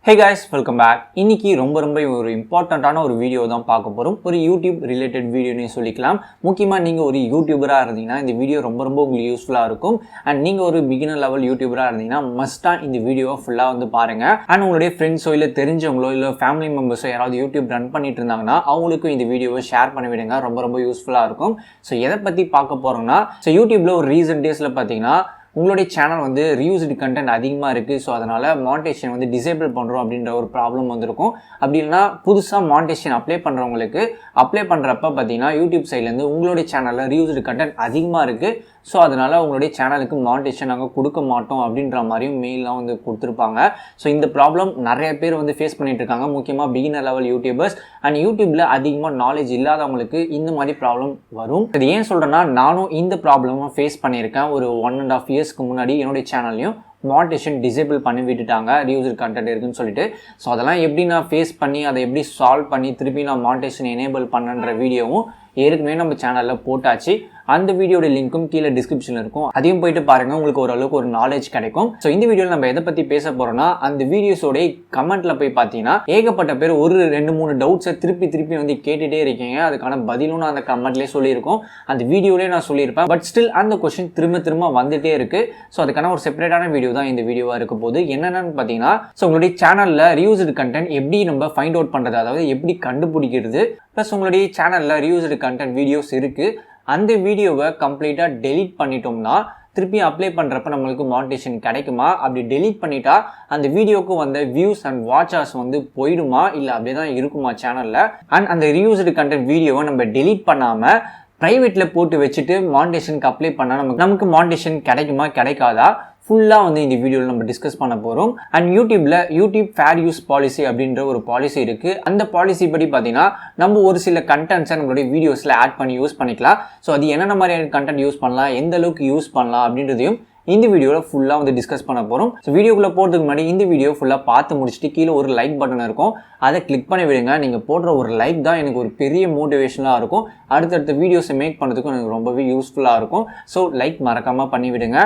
Hey guys, welcome back. இன்னைக்கு ரொம்ப ஒரு இம்பார்ட்டன்ட்டான ஒரு வீடியோ தான் பார்க்க போறோம். ஒரு YouTube ரிலேட்டட் வீடியோனே சொல்லிக்கலாம். முக்கியமா நீங்க ஒரு யூடியூபரா இருந்தீங்கன்னா இந்த வீடியோ ரொம்ப உங்களுக்கு யூஸ்ஃபுல்லா இருக்கும். அண்ட் நீங்க ஒரு பிகினர் லெவல் யூடியூபரா இருந்தீங்கன்னா மஸ்டா இந்த வீடியோவை ஃபுல்லா வந்து பாருங்க. அண்ட் உங்களுடைய ஃப்ரெண்ட்ஸோ இல்ல தெரிஞ்சவங்களோ இல்ல ஃபேமிலி மெம்பர்ஸோ யாராவது யூடியூப் ரன் பண்ணிட்டு இருந்தாங்கன்னா அவங்களுக்கு இந்த வீடியோவை ஷேர் பண்ணி விடுங்க. ரொம்ப யூஸ்ஃபுல்லா இருக்கும். ஸோ எதை பத்தி பார்க்க போறோம்னா யூடியூப்ல ஒரு ரீசன்ட் டேஸ்ல பார்த்தீங்கன்னா உங்களுடைய சேனல் வந்து ரீயூஸ்டு கண்டென்ட் அதிகமாக இருக்குது. ஸோ அதனால் மானிட்டைசேஷன் வந்து டிசேபிள் பண்ணுறோம் அப்படின்ற ஒரு ப்ராப்ளம் வந்திருக்கும். அப்படி இல்லைனா புதுசாக மானிட்டைசேஷன் அப்ளை பண்ணுறவங்களுக்கு அப்ளை பண்ணுறப்ப பார்த்தீங்கன்னா யூடியூப் சைட்லேருந்து உங்களுடைய சேனலில் ரீயூஸ்டு கண்டென்ட் அதிகமாக இருக்குது. ஸோ அதனால் உங்களுடைய சேனலுக்கு மானிட்டைசேஷன் நாங்கள் கொடுக்க மாட்டோம் அப்படின்ற மாதிரியும் மெயிலாம் வந்து கொடுத்துருப்பாங்க. ஸோ இந்த ப்ராப்ளம் நிறைய பேர் வந்து ஃபேஸ் பண்ணிட்டு இருக்காங்க. முக்கியமாக பிகினர் லெவல் யூடியூபர்ஸ் அண்ட் யூடியூப்பில் அதிகமாக நாலேஜ் இல்லாதவங்களுக்கு இந்த மாதிரி ப்ராப்ளம் வரும். இது ஏன் சொல்கிறேன்னா நானும் இந்த ப்ராப்ளமும் ஃபேஸ் பண்ணியிருக்கேன். ஒரு 1.5 இயர்ஸ்க்கு முன்னாடி என்னுடைய சேனல்லையும் மானிட்டைசேஷன் டிசேபிள் பண்ணி விட்டுட்டாங்க, ரீயூஸ்டு கண்டென்ட் இருக்குன்னு சொல்லிட்டு. ஸோ அதெல்லாம் எப்படி நான் ஃபேஸ் பண்ணி அதை எப்படி சால்வ் பண்ணி திருப்பி நான் மானிட்டைசேஷன் எனேபிள் பண்ணுன்ற வீடியோவும் ஏற்கனவே நம்ம சேனலில் போட்டாச்சு. அந்த வீடியோட லிங்க்கும் கீழே டிஸ்கிரிப்ஷனில் இருக்கும். அதையும் போயிட்டு பாருங்கள், உங்களுக்கு ஓரளவுக்கு ஒரு நாலேஜ் கிடைக்கும். ஸோ இந்த வீடியோவில் நம்ம எதை பற்றி பேச போகிறோம்னா அந்த வீடியோஸோட கமெண்ட்டில் போய் பார்த்தீங்கன்னா ஏகப்பட்ட பேர் ஒரு 2-3 டவுட்ஸை திருப்பி வந்து கேட்டுகிட்டே இருக்கீங்க. அதுக்கான பதிலும் நான் அந்த கமெண்ட்லேயே சொல்லியிருக்கோம், அந்த வீடியோலேயே நான் சொல்லியிருப்பேன். பட் ஸ்டில் அந்த கொஸ்டின் திரும்ப வந்துகிட்டே இருக்குது. ஸோ அதுக்கான ஒரு செப்பரேட்டான வீடியோ தான் இந்த வீடியோவாக இருக்க போது. என்னென்னு பார்த்தீங்கன்னா உங்களுடைய சேனலில் ரீயூஸ்டு கண்டென்ட் எப்படி நம்ம ஃபைண்ட் அவுட் பண்ணுறது, அதாவது எப்படி கண்டுபிடிக்கிறது, ப்ளஸ் உங்களுடைய சேனலில் ரீயூஸ்டு கண்டென்ட் வீடியோஸ் இருக்குது, அந்த வீடியோவை கம்ப்ளீட்டாக டெலீட் பண்ணிட்டோம்னா திருப்பி அப்ளை பண்ணுறப்ப நம்மளுக்கு மானிட்டைசேஷன் கிடைக்குமா, அப்படி டெலீட் பண்ணிட்டா அந்த வீடியோக்கு வந்த வியூஸ் அண்ட் வாட்சர்ஸ் வந்து போயிடுமா, இல்லை அப்படியே தான் இருக்குமா சேனலில். அண்ட் அந்த ரீயூஸ்டு கண்டென்ட் வீடியோவை நம்ம டெலீட் பண்ணாமல் ப்ரைவேட்டில் போட்டு வச்சுட்டு மானிட்டைசேஷனுக்கு அப்ளை பண்ணால் நமக்கு மானிட்டைசேஷன் கிடைக்குமா கிடைக்காதா ஃபுல்லாக வந்து இந்த வீடியோவில் நம்ம டிஸ்கஸ் பண்ண போகிறோம். And YouTube fair use policy அப்படின்ற ஒரு பாலிசி இருக்குது. அந்த பாலிசி படி பார்த்தீங்கன்னா நம்ம ஒரு சில கண்டென்ட்ஸை நம்மளுடைய வீடியோஸில் ஆட் பண்ணி யூஸ் பண்ணிக்கலாம். ஸோ அது என்னென்ன மாதிரியான கண்டென்ட் யூஸ் பண்ணலாம், எந்த அளவுக்கு யூஸ் பண்ணலாம் அப்படின்றதையும் இந்த வீடியோவில் ஃபுல்லாக வந்து டிஸ்கஸ் பண்ண போகிறோம். ஸோ வீடியோக்குள்ளே போகிறதுக்கு முன்னாடி இந்த வீடியோ ஃபுல்லாக பார்த்து முடிச்சுட்டு கீழே ஒரு லைக் பட்டன் இருக்கும், அதை கிளிக் பண்ணி விடுங்க. நீங்கள் போடுற ஒரு லைக் தான் எனக்கு ஒரு பெரிய மோட்டிவேஷனாக இருக்கும். அடுத்தடுத்த வீடியோஸை மேக் பண்ணுறதுக்கும் எனக்கு ரொம்பவே யூஸ்ஃபுல்லாக இருக்கும். ஸோ லைக் மறக்காமல் பண்ணி விடுங்க.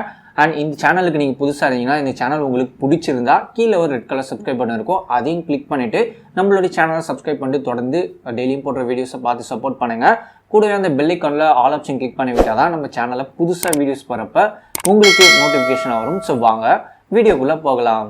அண்ட் இந்த சேனலுக்கு நீங்கள் புதுசாக இருந்தீங்கன்னா இந்த சேனல் உங்களுக்கு பிடிச்சிருந்தா கீழே ஒரு ரெட் கலர் சப்ஸ்கிரைப் பட்டன் இருக்கும், அதையும் கிளிக் பண்ணிவிட்டு நம்மளுடைய சேனலை சப்ஸ்கிரைப் பண்ணிட்டு தொடர்ந்து டெய்லியும் போடுற வீடியோஸை பார்த்து சப்போர்ட் பண்ணுங்கள். கூடவே அந்த பெல் ஐக்கானில் ஆல் ஆப்ஷன் கிளிக் பண்ணி விட்டால் தான் நம்ம சேனலில் புதுசாக வீடியோஸ் போகிறப்ப உங்களுக்கு நோட்டிஃபிகேஷன் வரும். ஸோ வாங்க வீடியோக்குள்ளே போகலாம்.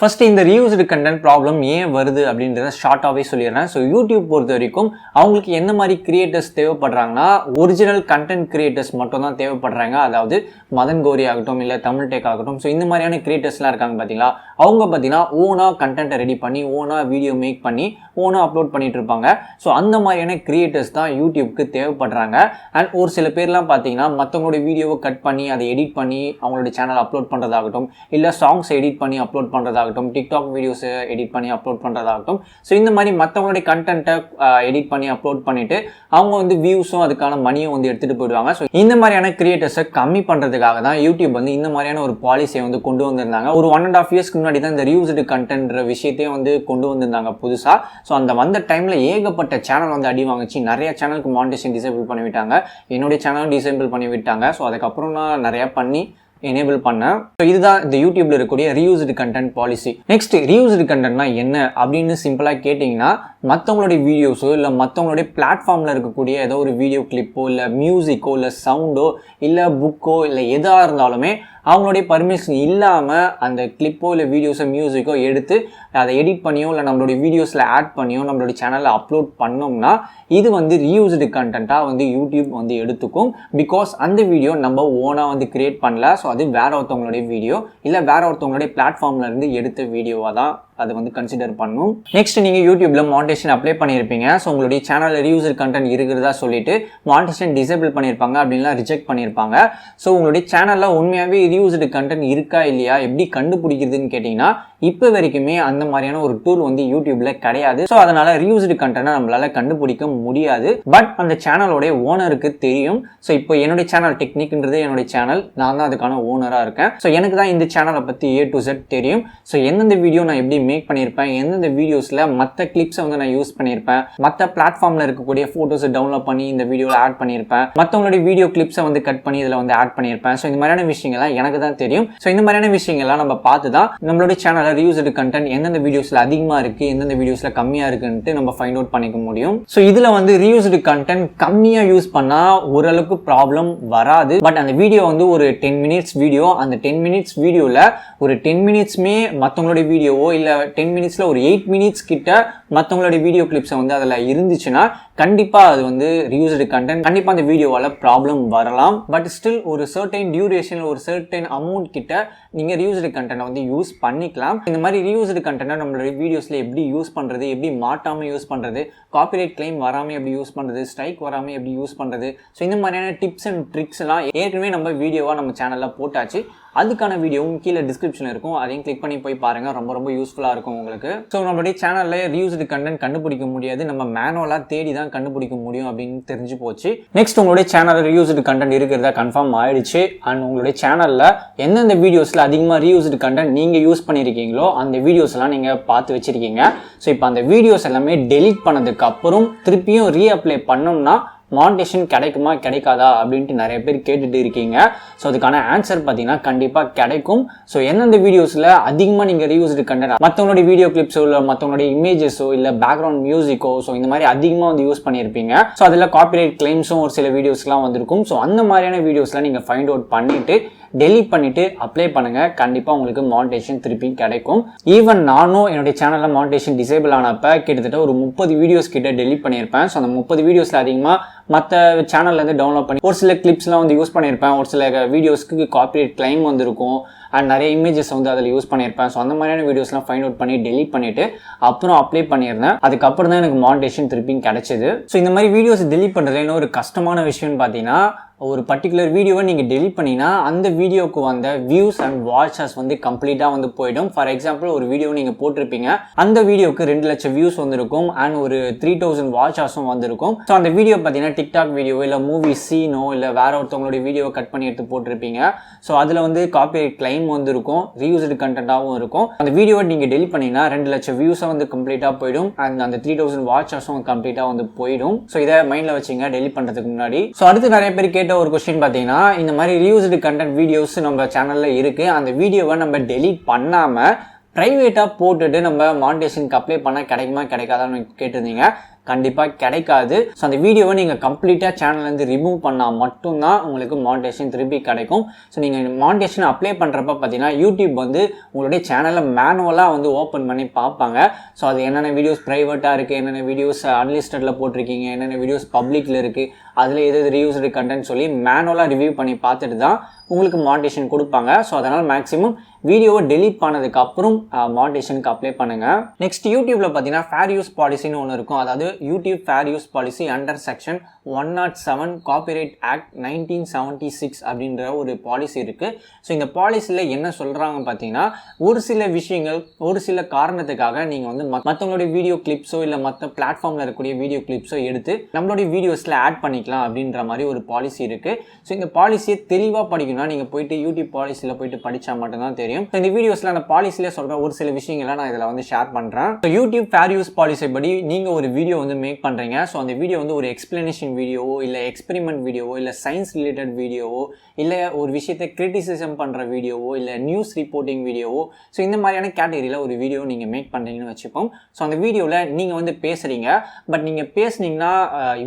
ஃபர்ஸ்ட் இந்த ரீயூஸ்டு கண்டென்ட் ப்ராப்ளம் ஏன் வருது அப்படின்றத ஷார்ட்டாகவே சொல்லிடுறேன். ஸோ யூடியூப் பொறுத்த வரைக்கும் அவங்களுக்கு எந்த மாதிரி கிரியேட்டர்ஸ் தேவைப்படுறாங்கன்னா ஒரிஜினல் கண்டென்ட் கிரியேட்டர்ஸ் மட்டும் தான் தேவைப்படுறாங்க. அதாவது மதன் கோரி ஆகட்டும் இல்லை தமிழ் டெக் ஆகட்டும், ஸோ இந்த மாதிரியான கிரியேட்டர்ஸ்லாம் இருக்காங்க பார்த்தீங்களா, அவங்க பார்த்தீங்கன்னா ஓனாக கண்டென்ட்டை ரெடி பண்ணி ஓனாக வீடியோ மேக் பண்ணி ஓனாக அப்லோட் பண்ணிட்டு இருப்பாங்க. ஸோ அந்த மாதிரியான கிரியேட்டர்ஸ் தான் யூடியூப்க்கு தேவைப்படுறாங்க. அண்ட் ஒரு சில பேர்லாம் பார்த்தீங்கன்னா மற்றவங்களுடைய வீடியோவை கட் பண்ணி அதை எடிட் பண்ணி அவங்களுடைய சேனல் அப்லோட் பண்ணுறதாகட்டும், இல்லை சாங்ஸ் எடிட் பண்ணி அப்லோட் பண்ணுறதாகட்டும், டிக்டாக் வீடியோஸ் எடிட் பண்ணி அப்லோட் பண்ணுறதாகட்டும், ஸோ இந்த மாதிரி மற்றவங்களுடைய கண்டென்ட்டை எடிட் பண்ணி அப்லோட் பண்ணிட்டு அவங்க வந்து வியூஸும் அதுக்கான மணியும் வந்து எடுத்துகிட்டு போயிடுவாங்க. ஸோ இந்த மாதிரியான கிரியேட்டர்ஸை கம்மி பண்ணுறதுக்காக தான் யூடியூப் வந்து இந்த மாதிரியான ஒரு பாலிசியை வந்து கொண்டு வந்திருந்தாங்க. ஒரு 1.5 இயர்ஸ்க்கு முன்னாடி தான் இந்த ரீயூஸ்டு கண்டென்ட்ன்ற விஷயத்தையும் வந்து கொண்டு வந்திருந்தாங்க புதுசாக. ஸோ அந்த வந்த டைமில் ஏகப்பட்ட சேனல் வந்து அடி வாங்கிச்சு. நிறைய சேனலுக்கு மானிட்டைசேஷன் டிசேபிள் பண்ணி விட்டாங்க, என்னுடைய சேனலும் டிசேபிள் பண்ணி விட்டாங்க. ஸோ அதுக்கப்புறம் நான் நிறையா பண்ணி எனேபிள் பண்ணேன். ஸோ இதுதான் இந்த யூடியூப்ல இருக்கக்கூடிய reused content policy. Next reused கண்டென்ட்னா என்ன அப்படின்னு சிம்பிளாக கேட்டிங்கன்னா மற்றவங்களுடைய வீடியோஸோ இல்லை மற்றவங்களுடைய பிளாட்ஃபார்மில் இருக்கக்கூடிய ஏதோ ஒரு வீடியோ கிளிப்போ இல்லை மியூசிக்கோ இல்லை சவுண்டோ இல்லை புக்கோ இல்லை எதாக இருந்தாலுமே அவங்களுடைய பர்மிஷன் இல்லாமல் அந்த கிளிப்போ இல்லை வீடியோஸோ மியூசிக்கோ எடுத்து அதை எடிட் பண்ணியோ இல்லை நம்மளுடைய வீடியோஸில் ஆட் பண்ணியோ நம்மளுடைய சேனலில் அப்லோட் பண்ணோம்னா இது வந்து ரீயூஸ்டு கண்டென்ட்டாக வந்து யூடியூப் வந்து எடுத்துக்கும். பிகாஸ் அந்த வீடியோ நம்ம ஓனாக வந்து கிரியேட் பண்ணல. ஸோ அது வேற ஒருத்தவங்களுடைய வீடியோ இல்லை வேற ஒருத்தவங்களுடைய பிளாட்ஃபார்ம்ல இருந்து எடுத்த வீடியோவாக தான் அதை வந்து கன்சிடர் பண்ணும். நெக்ஸ்ட் நீங்கள் யூடியூப்ல மானிட்டைசேஷன் அப்ளை பண்ணியிருப்பீங்க. ஸோ உங்களுடைய சேனலில் ரீயூஸ்டு கண்டென்ட் இருக்கிறதா சொல்லிட்டு மானிட்டைசேஷன் டிசேபிள் பண்ணியிருப்பாங்க, அப்படின்லாம் ரிஜெக்ட் பண்ணியிருப்பாங்க. ஸோ உங்களுடைய சேனலில் உண்மையாகவே ரீயூஸ்டு கண்டென்ட் இருக்கா இல்லையா எப்படி கண்டுபிடிக்கிறதுன்னு கேட்டிங்கன்னா இப்போ வரைக்குமே அந்த மாதிரியான ஒரு டூல் வந்து யூடியூப்ல கிடையாது. ஸோ அதனால ரீயூஸ்டு கண்டென்ட்டை நம்மளால கண்டுபிடிக்க முடியாது. பட் அந்த சேனலோடைய ஓனருக்கு தெரியும். ஸோ இப்போ என்னுடைய சேனல் டெக்னிக்ன்றது என்னுடைய சேனல், நான் தான் அதுக்கான ஓனராக இருக்கேன். ஸோ எனக்கு தான் இந்த சேனலை பற்றி A to Z தெரியும். ஸோ எந்தெந்த வீடியோ நான் எப்படி மேக் பண்ணியிருப்பேன், எந்தெந்த வீடியோஸில் மற்ற கிளிப்ஸை வந்து நான் யூஸ் பண்ணியிருப்பேன், மற்ற பிளாட்ஃபார்மில் இருக்கக்கூடிய ஃபோட்டோஸை டவுன்லோட் பண்ணி இந்த வீடியோவில் ஆட் பண்ணியிருப்பேன், மற்றவங்களுடைய வீடியோ கிளிப்ஸை வந்து கட் பண்ணி இதில் வந்து ஆட் பண்ணியிருப்பேன். ஸோ இந்த மாதிரியான விஷயங்கள்லாம் எனக்கு தான் தெரியும். ஸோ இந்த மாதிரியான விஷயங்கள்லாம் நம்ம பார்த்து தான் நம்மளுடைய சேனலில் ரீயூஸ்டு கண்டென்ட் எந்தெந்த வீடியோஸில் அதிகமாக இருக்குது, எந்தெந்த வீடியோஸில் கம்மியாக இருக்குன்ட்டு நம்ம ஃபைண்ட் அவுட் பண்ணிக்க முடியும். ஸோ இதில் வந்து ரீயூஸ்டு கண்டென்ட் கம்மியாக யூஸ் பண்ணால் ஓரளவுக்கு ப்ராப்ளம் வராது. பட் அந்த வீடியோ வந்து ஒரு 10 மினிட்ஸ் வீடியோ, அந்த 10 மினிட்ஸ் வீடியோவில் ஒரு 10 மினிட்ஸ்மே மற்றவங்களுடைய வீடியோவோ இல்லை 10 மினிட்ஸில் ஒரு 8 மினிட்ஸ் கிட்ட மற்றவங்களுடைய வீடியோ கிளிப்ஸை வந்து அதில் இருந்துச்சுன்னா கண்டிப்பாக அது வந்து ரீயூஸ்டு கண்டென்ட், கண்டிப்பாக அந்த வீடியோவால் ப்ராப்ளம் வரலாம். பட் ஸ்டில் ஒரு சர்டைன் டியூரேஷன், ஒரு சர்டைன் அமௌண்ட் கிட்ட நீங்கள் ரீயூஸ்டு கண்டென்ட்டை வந்து யூஸ் பண்ணிக்கலாம். இந்த மாதிரி ரீயூஸ்டு கண்டென்ட்டை நம்மளுடைய வீடியோஸில் எப்படி யூஸ் பண்ணுறது, எப்படி மாட்டாமல் யூஸ் பண்ணுறது, காப்பிரைட் கிளைம் வராமல் எப்படி யூஸ் பண்ணுறது, ஸ்ட்ரைக் வராமல் எப்படி யூஸ் பண்ணுறது, ஸோ இந்த மாதிரியான டிப்ஸ் அண்ட் ட்ரிக்ஸ்லாம் ஏற்கனவே நம்ம வீடியோவாக நம்ம சேனலில் போட்டாச்சு. அதுக்கான வீடியோவும் கீழே டிஸ்கிரிப்ஷனில் இருக்கும், அதையும் கிளிக் பண்ணி போய் பாருங்கள், ரொம்ப ரொம்ப யூஸ்ஃபுல்லாக இருக்கும் உங்களுக்கு. ஸோ நம்மளுடைய சேனலில் ரீயூஸ்டு கண்டென்ட் கண்டுபிடிக்க முடியாது, நம்ம மேனுவலாக தேடி தான் கண்டுபிடிக்க முடியும் அப்படின்னு தெரிஞ்சு போச்சு. நெக்ஸ்ட் உங்களுடைய சேனலில் ரீயூஸ்டு கண்டென்ட் இருக்கிறதா கன்ஃபார்ம் ஆயிடுச்சு. அண்ட் உங்களுடைய சேனலில் எந்தெந்த வீடியோஸில் அதிகமாக ரீயூஸ்டு கண்டென்ட் நீங்கள் யூஸ் பண்ணியிருக்கீங்களோ அந்த வீடியோஸ்லாம் நீங்கள் பார்த்து வச்சுருக்கீங்க. ஸோ இப்போ அந்த வீடியோஸ் எல்லாமே டெலீட் பண்ணதுக்கு அப்புறம் திருப்பியும் ரீஅப்ளை பண்ணோம்னா மானிட்டேஷன் கிடைக்குமா கிடைக்காதா அப்படின்ட்டு நிறைய பேர் கேட்டுட்டு இருக்கீங்க. ஸோ அதுக்கான ஆன்சர் பார்த்தீங்கன்னா கண்டிப்பாக கிடைக்கும். ஸோ எந்தெந்த வீடியோஸில் அதிகமாக நீங்கள் ரீயூஸ்டு கண்டென்ட் மற்றவங்களுடைய வீடியோ கிளிப்ஸோ இல்லை மற்றவங்களுடைய இமேஜஸோ இல்லை பேக்ரவுண்ட் மியூசிக்கோ ஸோ இந்த மாதிரி அதிகமாக வந்து யூஸ் பண்ணியிருப்பீங்க. ஸோ அதில் காப்பிரைட் கிளைம்ஸும் ஒரு சில வீடியோஸ்லாம் வந்திருக்கும். ஸோ அந்த மாதிரியான வீடியோஸ்லாம் நீங்கள் ஃபைண்ட் அவுட் பண்ணிவிட்டு டெலீட் பண்ணிவிட்டு அப்ளை பண்ணுங்கள், கண்டிப்பாக உங்களுக்கு மானிட்டேஷன் திருப்பி கிடைக்கும். ஈவன் நானும் என்னுடைய சேனலில் மானிட்டேஷன் டிசேபிள் ஆனப்போ கிட்டத்தட்ட ஒரு 30 வீடியோஸ் கிட்ட டெலீட் பண்ணியிருப்பேன். ஸோ அந்த 30 வீடியோஸில் அதிகமாக மற்ற சேனல்லேருந்து டவுன்லோட் பண்ணி ஒரு சில கிளிப்ஸ்லாம் வந்து யூஸ் பண்ணியிருப்பேன், ஒரு சில வீடியோஸ்க்கு காப்பிரைட் கிளைம் வந்திருக்கும், அண்ட் நிறைய இமேஜஸ் வந்து அதில் யூஸ் பண்ணியிருப்பேன். ஸோ அந்த மாதிரியான வீடியோஸ்லாம் ஃபைண்ட் அவுட் பண்ணி டெலீட் பண்ணிவிட்டு அப்புறம் அப்ளை பண்ணியிருந்தேன். அதுக்கப்புறம் தான் எனக்கு மானிட்டேஷன் திருப்பியும் கிடைச்சிது. ஸோ இந்த மாதிரி வீடியோஸ் டெலீட் பண்ணுறதுல என்ன ஒரு கஷ்டமான விஷயம்னு பார்த்தீங்கன்னா, ஒரு பர்டிகுலர் வீடியோவை நீங்கள் டெலீட் பண்ணிங்கன்னா அந்த வீடியோக்கு வந்த வியூஸ் அண்ட் வாட்சஸ் வந்து கம்ப்ளீட்டாக வந்து போயிடும். ஃபார் எக்ஸாம்பிள் ஒரு வீடியோ நீங்கள் போட்டிருப்பீங்க, அந்த வீடியோக்கு 2 லட்சம் வியூஸ் வந்திருக்கும் அண்ட் ஒரு 3000 வாட்சஸும் வந்திருக்கும். ஸோ அந்த வீடியோ பார்த்தீங்கன்னா டிக்டாக் வீடியோ இல்லை மூவி சீனோ இல்லை வேற ஒருத்தவங்களுடைய வீடியோவை கட் பண்ணி எடுத்து போட்டிருப்பீங்க. ஸோ அதில் வந்து காப்பிரைட் கிளைம் வந்துருக்கும், ரீயூஸ்டு கண்டென்ட்டாகவும் இருக்கும். அந்த வீடியோவை நீங்கள் டெலீட் பண்ணிங்கன்னா 2 லட்சம் வியூஸை வந்து கம்ப்ளீட்டாக போயிடும் அண்ட் அந்த 3000 வாட்சஸும் கம்ப்ளீட்டாக வந்து போயிடும். ஸோ இதை மைண்டில் வச்சுங்க டெலீட் பண்ணுறதுக்கு முன்னாடி. ஸோ அடுத்து நிறைய பேர் கேட்ட ஒரு கொஸ்டின் பார்த்தீங்கன்னா, இந்த மாதிரி ரீயூஸ்டு கண்டென்ட் வீடியோஸ் நம்ம சேனலில் இருக்குது, அந்த வீடியோவை நம்ம டெலீட் பண்ணாமல் ப்ரைவேட்டாக போட்டுட்டு நம்ம மானிட்டேஷனுக்கு அப்ளை பண்ணால் கிடைக்குமா கிடைக்காதான்னு கேட்டிருந்தீங்க. கண்டிப்பாக கிடைக்காது. ஸோ அந்த வீடியோவை நீங்கள் கம்ப்ளீட்டாக சேனல்லேருந்து ரிமூவ் பண்ணால் மட்டும்தான் உங்களுக்கு மானிட்டேஷன் திருப்பி கிடைக்கும். ஸோ நீங்கள் மானிட்டேஷன் அப்ளை பண்ணுறப்ப பார்த்தீங்கன்னா யூடியூப் வந்து உங்களுடைய சேனலை மேனுவலாக வந்து ஓப்பன் பண்ணி பார்ப்பாங்க. ஸோ அது என்னென்ன வீடியோஸ் ப்ரைவேட்டாக இருக்குது, என்னென்ன வீடியோஸ் அன்லிஸ்டடில் போட்டிருக்கீங்க, என்னென்ன வீடியோஸ் பப்ளிக்கில் இருக்குது, அதில் எது ரீயூஸ்டு கண்டென்ட் சொல்லி மேனுவலாக ரிவ்யூ பண்ணி பார்த்துட்டு தான் உங்களுக்கு மானிட்டேஷன் கொடுப்பாங்க. ஸோ அதனால் மேக்ஸிமம் வீடியோவை டெலீட் பண்ணதுக்கு அப்புறம் மானிட்டேஷனுக்கு அப்ளை பண்ணுங்கள். நெக்ஸ்ட் யூடியூப்ல பார்த்தீங்கன்னா ஃபேர் யூஸ் பாலிசின்னு ஒன்று இருக்கும். அதாவது YouTube fair use policy under section 107 copyright act 1976 அப்படின்ற ஒரு பாலிசி இருக்குது. ஸோ இந்த பாலிசியில் என்ன சொல்கிறாங்க பார்த்தீங்கன்னா, ஒரு சில விஷயங்கள் ஒரு சில காரணத்துக்காக நீங்கள் வந்து மற்றவங்களுடைய வீடியோ கிளிப்ஸோ இல்லை மற்ற பிளாட்ஃபார்மில் இருக்கக்கூடிய வீடியோ கிளிப்ஸோ எடுத்து நம்மளுடைய வீடியோஸில் ஆட் பண்ணிக்கலாம் அப்படின்ற மாதிரி ஒரு பாலிசி இருக்குது. ஸோ இந்த பாலிசியை தெளிவாக படிக்கணும்னா நீங்கள் போயிட்டு யூடியூப் பாலிசியில் போயிட்டு படித்தா மட்டும்தான் தெரியும். இந்த வீடியோஸில் அந்த பாலிசியில் சொல்கிற ஒரு சில விஷயங்களை நான் இதில் வந்து ஷேர் பண்ணுறேன். So YouTube fair use policy படி நீங்கள் ஒரு வீடியோ வந்து மேக் பண்ணுறீங்க. ஸோ அந்த வீடியோ வந்து ஒரு எக்ஸ்பிளனேஷன் வீடியோவோ இல்லை எக்ஸ்பெரிமெண்ட் வீடியோவோ இல்லை சயின்ஸ் ரிலேட்டட் வீடியோவோ இல்லை ஒரு விஷயத்தை கிரிட்டிசிசம் பண்ணுற வீடியோவோ இல்லை நியூஸ் ரிப்போர்ட்டிங் வீடியோவோ, ஸோ இந்த மாதிரியான கேட்டகரியில் ஒரு வீடியோ நீங்கள் மேக் பண்ணுறீங்கன்னு வச்சுப்போம். ஸோ அந்த வீடியோவில் நீங்கள் வந்து பேசுகிறீங்க, பட் நீங்கள் பேசுனீங்கன்னா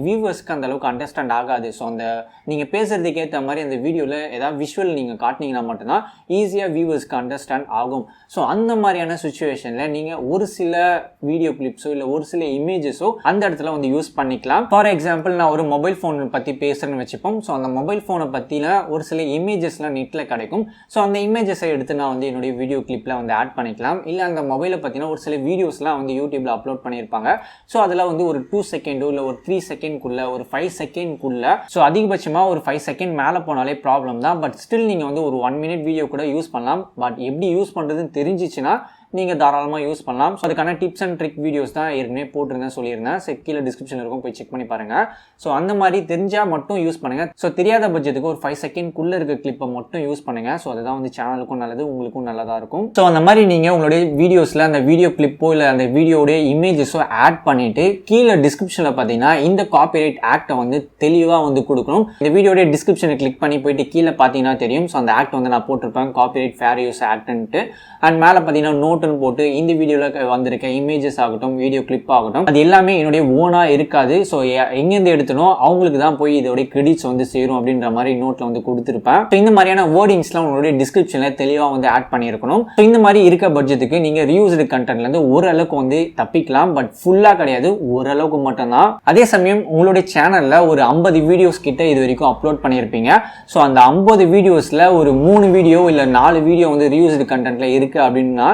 வியூவர்ஸ்க்கு அந்தளவுக்கு அண்டர்ஸ்டாண்ட் ஆகாது. ஸோ அந்த நீங்கள் பேசுகிறதுக்கு ஏற்ற மாதிரி அந்த வீடியோவில் ஏதாவது விஷுவல் நீங்கள் காட்டினீங்கன்னா மட்டும்தான் ஈஸியாக வியூவர்ஸ்க்கு அண்டர்ஸ்டாண்ட் ஆகும். ஸோ அந்த மாதிரியான சுச்சுவேஷனில் நீங்கள் ஒரு சில வீடியோ கிளிப்ஸோ இல்லை ஒரு சில இமேஜஸோ அந்த இடத்துல வந்து யூஸ் பண்ணிக்கலாம். ஃபார் எக்ஸாம்பிள் நான் ஒரு மொபைல் ஃபோன் பற்றி பேசுகிறேன்னு வச்சுப்போம். ஸோ அந்த மொபைல் ஃபோனை பற்றின ஒரு சில இமேஜஸ்லாம் நெட்டில் கிடைக்கும். ஸோ அந்த இமேஜஸை எடுத்து நான் வந்து என்னுடைய வீடியோ கிளிப்பில் வந்து ஆட் பண்ணிக்கலாம். இல்லை அந்த மொபைலை பற்றின ஒரு சில வீடியோஸ்லாம் வந்து யூடியூப்பில் அப்லோட் பண்ணியிருப்பாங்க. ஸோ அதில் வந்து ஒரு 2 செகண்டோ இல்லை ஒரு 3 செகண்ட்குள்ளே ஒரு 5 செகண்ட்குள்ளே, ஸோ அதிகபட்சமாக ஒரு 5 செகண்ட் மேலே போனாலே ப்ராப்ளம் தான். பட் ஸ்டில் நீங்கள் வந்து ஒரு 1 மினிட் வீடியோ கூட யூஸ் பண்ணலாம். பட் எப்படி யூஸ் பண்ணுறதுன்னு தெரிஞ்சிச்சுன்னா நீங்கள் தாராளமாக யூஸ் பண்ணலாம். ஸோ அதுக்கான டிப்ஸ் அண்ட் ட்ரிக் வீடியோஸ் தான் ஏற்கனவே போட்டிருந்தேன் சொல்லியிருந்தேன். ஸோ கீழே டிஸ்கிரிப்ஷன் இருக்கும், போய் செக் பண்ணி பாருங்கள். ஸோ அந்த மாதிரி தெரிஞ்சால் மட்டும் யூஸ் பண்ணுங்கள். ஸோ தெரியாத பட்ஜெட்டுக்கு ஒரு 5 செகண்ட்குள்ளே இருக்க கிளிப்பை மட்டும் யூஸ் பண்ணுங்கள். ஸோ அதுதான் வந்து சேனலுக்கும் நல்லது, உங்களுக்கும் நல்லதாக இருக்கும். ஸோ அந்த மாதிரி நீங்கள் உங்களுடைய வீடியோஸில் அந்த வீடியோ கிளிப்போ இல்லை அந்த வீடியோடைய இமேஜஸோ ஆட் பண்ணிவிட்டு கீழே டிஸ்கிரிப்ஷனில் பார்த்தீங்கன்னா இந்த காப்பிரைட் ஆக்டை வந்து தெளிவாக வந்து கொடுக்கணும். இந்த வீடியோடைய டிஸ்கிரிப்ஷனை கிளிக் பண்ணி போயிட்டு கீழே பார்த்தீங்கன்னா தெரியும். ஸோ அந்த ஆக்ட் வந்து நான் போட்டிருப்பேன், காப்பிரைட் ஃபேர் யூஸ் ஆக்ட்ன்ட்டு. அண்ட் மேலே பார்த்தீங்கன்னா நோட்டுன்னு போட்டு இந்த வீடியோவில் வந்திருக்க இமேஜஸ் ஆகட்டும், வீடியோ கிளிப் ஆகட்டும், அது எல்லாமே என்னுடைய ஓனாக இருக்காது. ஸோ எங்கேருந்து எடுத்தனோ அவங்களுக்கு தான் போய் இதோடைய கிரெடிட்ஸ் வந்து சேரும் அப்படின்ற மாதிரி நோட்டில் வந்து கொடுத்துருப்பேன். ஸோ இந்த மாதிரியான வேர்டிங்ஸ்லாம் உங்களுடைய டிஸ்கிரிப்ஷனில் தெளிவாக வந்து ஆட் பண்ணியிருக்கணும். ஸோ இந்த மாதிரி இருக்க பட்ஜெட்டுக்கு நீங்கள் ரீயூஸ்டு கண்டென்ட்லேருந்து ஓரளவுக்கு வந்து தப்பிக்கலாம். பட் ஃபுல்லாக கிடையாது, ஓரளவுக்கு மட்டும்தான். அதே சமயம் உங்களுடைய சேனலில் ஒரு 50 வீடியோஸ் கிட்ட இது வரைக்கும் அப்லோட் பண்ணியிருப்பீங்க. ஸோ அந்த 50 வீடியோஸில் ஒரு 3 வீடியோ இல்லை 4 வீடியோ வந்து ரீயூஸ்டு கண்டென்ட்ல இருக்குது அப்படின்னா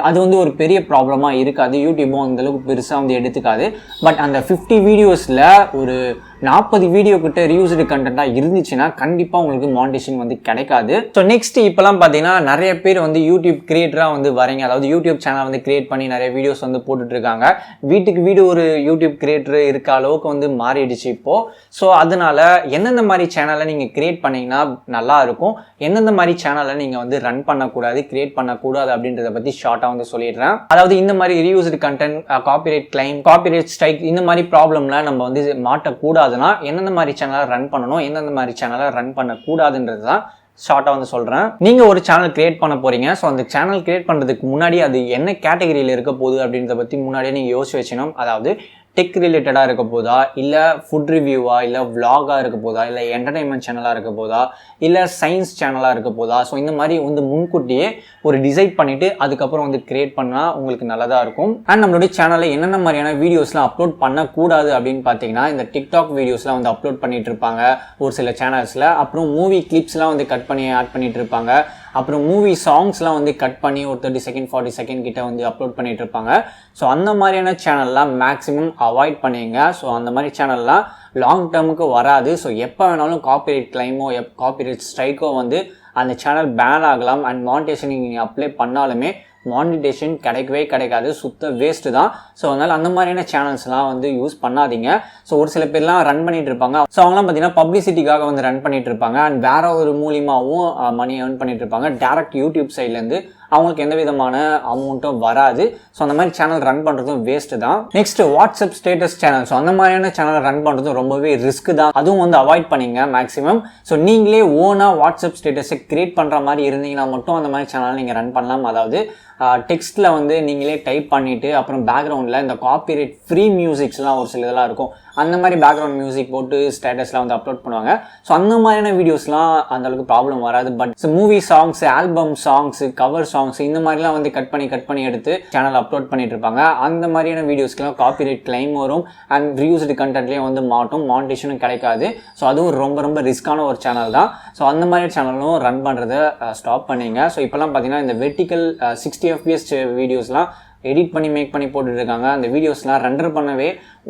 அது வந்து ஒரு பெரிய ப்ராப்ளமாக இருக்காது. யூடியூபும் அந்தளவுக்கு பெருசாக வந்து எடுத்துக்காது. பட் அந்த 50 வீடியோஸில் ஒரு 40 வீடியோ கிட்ட ரீயூஸ்டு கண்டென்ட்டாக இருந்துச்சுன்னா கண்டிப்பாக உங்களுக்கு மானிட்டேஷன் வந்து கிடைக்காது. ஸோ நெக்ஸ்ட் இப்போலாம் பார்த்தீங்கன்னா நிறைய பேர் வந்து யூடியூப் கிரியேட்டராக வந்து வரீங்க. அதாவது யூடியூப் சேனல் வந்து கிரியேட் பண்ணி நிறைய வீடியோஸ் வந்து போட்டுட்ருக்காங்க. வீட்டுக்கு வீடு ஒரு யூடியூப் கிரியேட்டர் இருக்க அளவுக்கு வந்து மாறிடுச்சு இப்போது. ஸோ அதனால எந்தெந்த மாதிரி சேனலை நீங்கள் கிரியேட் பண்ணிங்கன்னா நல்லா இருக்கும், எந்தெந்த மாதிரி சேனலை நீங்கள் வந்து ரன் பண்ணக்கூடாது, கிரியேட் பண்ணக்கூடாது அப்படின்றத பற்றி ஷார்ட்டாக வந்து சொல்லிடுறேன். அதாவது இந்த மாதிரி reused content, copyright claim, copyright strike, இந்த மாதிரி ப்ராப்ளம்லாம் நம்ம வந்து மாட்டக்கூடாது. எந்தெந்த மாதிரி சேனலை ரன் பண்ணணும், எந்தெந்த மாதிரி சேனலை ரன் பண்ணக்கூடாதுன்றது தான் ஷார்ட்டாக வந்து சொல்கிறேன். நீங்கள் ஒரு சேனல் கிரியேட் பண்ண போகிறீங்க. ஸோ அந்த சேனல் கிரியேட் பண்ணுறதுக்கு முன்னாடி அது என்ன கேட்டகரியில் இருக்க போகுது அப்படின்றத பற்றி முன்னாடியே நீங்கள் யோசிச்சு வச்சுக்கணும். அதாவது டெக் ரிலேட்டடாக இருக்க போதா, இல்லை ஃபுட் ரிவ்யூவா, இல்லை விளாகாக இருக்க போதா, இல்லை என்டர்டைன்மெண்ட் சேனலாக இருக்க போதா, இல்லை சயின்ஸ் சேனலாக இருக்க போதா. ஸோ இந்த மாதிரி வந்து முன்கூட்டியே ஒரு டிசைட் பண்ணிவிட்டு அதுக்கப்புறம் வந்து கிரியேட் பண்ணால் உங்களுக்கு நல்லதாக இருக்கும். அண்ட் நம்மளுடைய சேனலில் என்னென்ன மாதிரியான வீடியோஸ்லாம் அப்லோட் பண்ணக்கூடாது அப்படின்னு பார்த்தீங்கன்னா, இந்த டிக்டாக் வீடியோஸ்லாம் வந்து அப்லோட் பண்ணிட்டு இருப்பாங்க ஒரு சில சேனல்ஸில். அப்புறம் மூவி கிளிப்ஸ்லாம் வந்து கட் பண்ணி ஆட் பண்ணிட்டு இருப்பாங்க. அப்புறம் மூவி சாங்ஸ்லாம் வந்து கட் பண்ணி ஒரு 30 செகண்ட் 40 செகண்ட் கிட்ட வந்து அப்லோட் பண்ணிட்டு இருப்பாங்க. ஸோ அந்த மாதிரியான சேனல்லாம் மேக்ஸிமம் அவாய்ட் பண்ணிங்க. ஸோ அந்த மாதிரி சேனல்லாம் லாங் டேர்முக்கு வராது. ஸோ எப்போ வேணாலும் காப்பிரைட் கிளைமோ காப்பிரைட் ஸ்ட்ரைக்கோ வந்து அந்த சேனல் பேன் ஆகலாம். அண்ட் மானிட்டேஷன் நீங்கள் அப்ளை பண்ணாலுமே மானிட்டேஷன் கிடைக்கவே கிடைக்காது, சுத்த வேஸ்ட்டு தான். ஸோ அதனால் அந்த மாதிரியான சேனல்ஸ்லாம் வந்து யூஸ் பண்ணாதீங்க. ஸோ ஒரு சில பேர்லாம் ரன் பண்ணிட்டு இருப்பாங்க. ஸோ அவங்களாம் பார்த்தீங்கன்னா பப்ளிசிட்டிக்காக வந்து ரன் பண்ணிட்டு இருப்பாங்க. அண்ட் வேற ஒரு மூலியமாகவும் மணி ஏர்ன் பண்ணிட்டு இருப்பாங்க. டேரக்ட் யூடியூப் சைட்லேருந்து அவங்களுக்கு எந்த விதமான அமௌண்ட்டும் வராது. ஸோ அந்த மாதிரி சேனல் ரன் பண்ணுறதும் வேஸ்ட்டு தான். Next WhatsApp status channel. So அந்த மாதிரியான சேனல் ரன் பண்ணுறதும் ரொம்பவே ரிஸ்க் தான். அதுவும் வந்து அவாய்ட் பண்ணிங்க மேக்ஸிமம். ஸோ நீங்களே ஓனாக வாட்ஸ்அப் ஸ்டேட்டஸை கிரியேட் பண்ணுற மாதிரி இருந்தீங்கன்னா மட்டும் அந்த மாதிரி சேனல் நீங்கள் ரன் பண்ணலாம். அதாவது டெக்ஸ்ட்டில் வந்து நீங்களே டைப் பண்ணிவிட்டு அப்புறம் பேக்ரவுண்டில் இந்த காப்பிரைட் ஃப்ரீ மியூசிக்ஸ்லாம் ஒரு சில இதெல்லாம் இருக்கும். அந்த மாதிரி பேக்ரவுண்ட் மியூசிக் போட்டு ஸ்டேட்டஸ்லாம் வந்து அப்லோட் பண்ணுவாங்க. ஸோ அந்த மாதிரியான வீடியோஸ்லாம் அந்தளவுக்கு ப்ராப்ளம் வராது. But movie songs, album songs, cover songs இந்த மாதிரிலாம் வந்து கட் பண்ணி எடுத்து சேனல் அப்லோட் பண்ணிட்டு இருப்பாங்க. அந்த மாதிரியான வீடியோஸ்க்குலாம் காப்பிரைட் கிளைம் வரும். அண்ட் ரீயூஸ்டு கண்டென்ட்லேயும் வந்து மாட்டும், மானிட்டேஷனும் கிடைக்காது. ஸோ அதுவும் ரொம்ப ரிஸ்க்கான ஒரு சேனல் தான். ஸோ அந்த மாதிரி சேனலும் ரன் பண்ணுறதை ஸ்டாப் பண்ணிங்க. ஸோ இப்போலாம் பார்த்தீங்கன்னா இந்த வெர்டிக்கல் 60 FPS வீடியோஸ்லாம் எடிட் பண்ணி மேக் பண்ணி போட்டுருக்காங்க. அந்த வீடியோஸ்லாம் ரெண்டர் பண்ணவே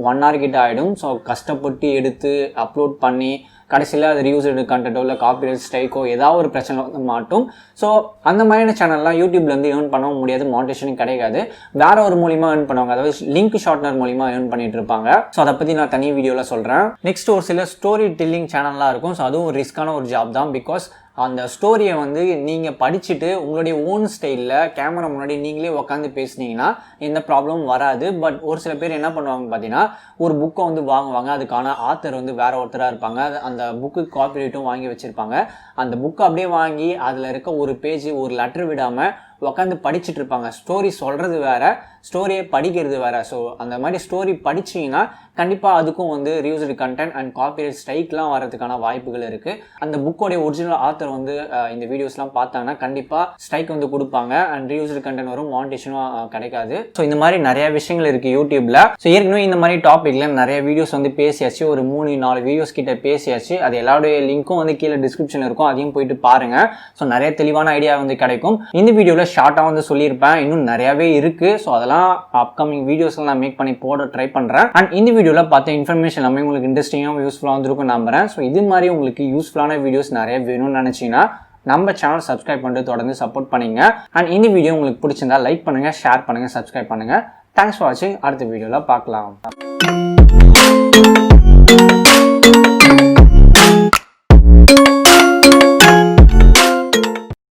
1 hour கிட்ட ஆகிடும். ஸோ கஷ்டப்பட்டு எடுத்து அப்லோட் பண்ணி கடைசியில் அது ரீயூஸ்டு கண்டென்ட்டோ இல்லை காப்பிரைட் ஸ்ட்ரைக்கோ ஏதாவது ஒரு பிரச்சனை வந்து மாட்டும். ஸோ அந்த மாதிரியான சேனல்லாம் யூடியூப்லேருந்து ஏர்ன் பண்ணவும் முடியாது, மானிட்டேஷனும் கிடைக்காது. வேற ஒரு மூலியமாக ஏர்ன் பண்ணுவாங்க. அதாவது லிங்க் ஷார்ட்னர் மூலியமாக ஏர்ன் பண்ணிட்டு இருப்பாங்க. ஸோ அதை பற்றி நான் தனி வீடியோவில் சொல்கிறேன். நெக்ஸ்ட் ஒரு சில ஸ்டோரி டெல்லிங் சேனல்லாம் இருக்கும். ஸோ அதுவும் ஒரு ரிஸ்க்கான ஒரு ஜாப் தான். பிகாஸ் அந்த ஸ்டோரியை வந்து நீங்கள் படிச்சுட்டு உங்களுடைய ஓன் ஸ்டைலில் கேமரா முன்னாடி நீங்களே உட்காந்து பேசுனீங்கன்னா எந்த ப்ராப்ளமும் வராது. பட் ஒரு சில பேர் என்ன பண்ணுவாங்க பார்த்தீங்கன்னா, ஒரு புக்கை வந்து வாங்குவாங்க. அதுக்கான ஆத்தர் வந்து வேற ஒருத்தராக இருப்பாங்க. அந்த புக்கு காப்பிரைட்டும் வாங்கி வச்சுருப்பாங்க. அந்த புக்கை அப்படியே வாங்கி அதில் இருக்க ஒரு பேஜ் ஒரு லெட்டர் விடாமல் உட்காந்து படிச்சுட்டு இருப்பாங்க. ஸ்டோரி சொல்கிறது வேற, ஸ்டோரியை படிக்கிறது வேற. ஸோ அந்த மாதிரி ஸ்டோரி படிச்சிங்கன்னா கண்டிப்பாக அதுக்கும் வந்து ரீயூஸ்டு கண்டென்ட் அண்ட் காப்பிரைட் ஸ்ட்ரைக்லாம் வரதுக்கான வாய்ப்புகள் இருக்குது. அந்த புக்கோடைய ஒரிஜினல் ஆத்தர் வந்து இந்த வீடியோஸ்லாம் பார்த்தாங்கன்னா கண்டிப்பாக ஸ்ட்ரைக் வந்து கொடுப்பாங்க. அண்ட் ரீயூஸ்டு கண்டென்ட் வரும், மானிட்டேஷனும் கிடைக்காது. ஸோ இந்த மாதிரி நிறைய விஷயங்கள் இருக்குது யூடியூப்பில். ஸோ ஏற்கனவே இந்த மாதிரி டாப்பிக்கில் நிறைய வீடியோஸ் வந்து பேசியாச்சு. ஒரு 3-4 வீடியோஸ் கிட்ட பேசியாச்சு. அது எல்லாருடைய லிங்க்கும் வந்து கீழே டிஸ்கிரிப்ஷன் இருக்கும், அதையும் போயிட்டு பாருங்கள். ஸோ நிறைய தெளிவான ஐடியா வந்து கிடைக்கும். இந்த வீடியோவில் ஷார்ட்டாக வந்து சொல்லியிருப்பேன், இன்னும் நிறையாவே இருக்குது. ஸோ அதெல்லாம் அப்கமிங் வீடியோஸ்லாம் நான் மேக் பண்ணி போட ட்ரை பண்ணுறேன். அண்ட் இந்த வீடியோவில் பார்த்த இன்ஃபர்மேஷன் எல்லாமே உங்களுக்கு இன்ட்ரெஸ்டிங்காகவும் யூஸ்ஃபுல்லாக வந்துருக்கும் நம்புறேன். ஸோ இது மாதிரி உங்களுக்கு யூஸ்ஃபுல்லான வீடியோஸ் நிறைய வேணும்னு நினச்சிங்கன்னா நம்ம சேனல் சப்ஸ்கிரைப் பண்ணிட்டு தொடர்ந்து சப்போர்ட் பண்ணுங்க. அண்ட் இந்த வீடியோ உங்களுக்கு பிடிச்சிருந்தா லைக் பண்ணுங்க, ஷேர் பண்ணுங்க, சப்ஸ்கிரைப் பண்ணுங்க. தேங்க்ஸ் ஃபார் வாட்சிங். அடுத்த வீடியோவில் பார்க்கலாம்.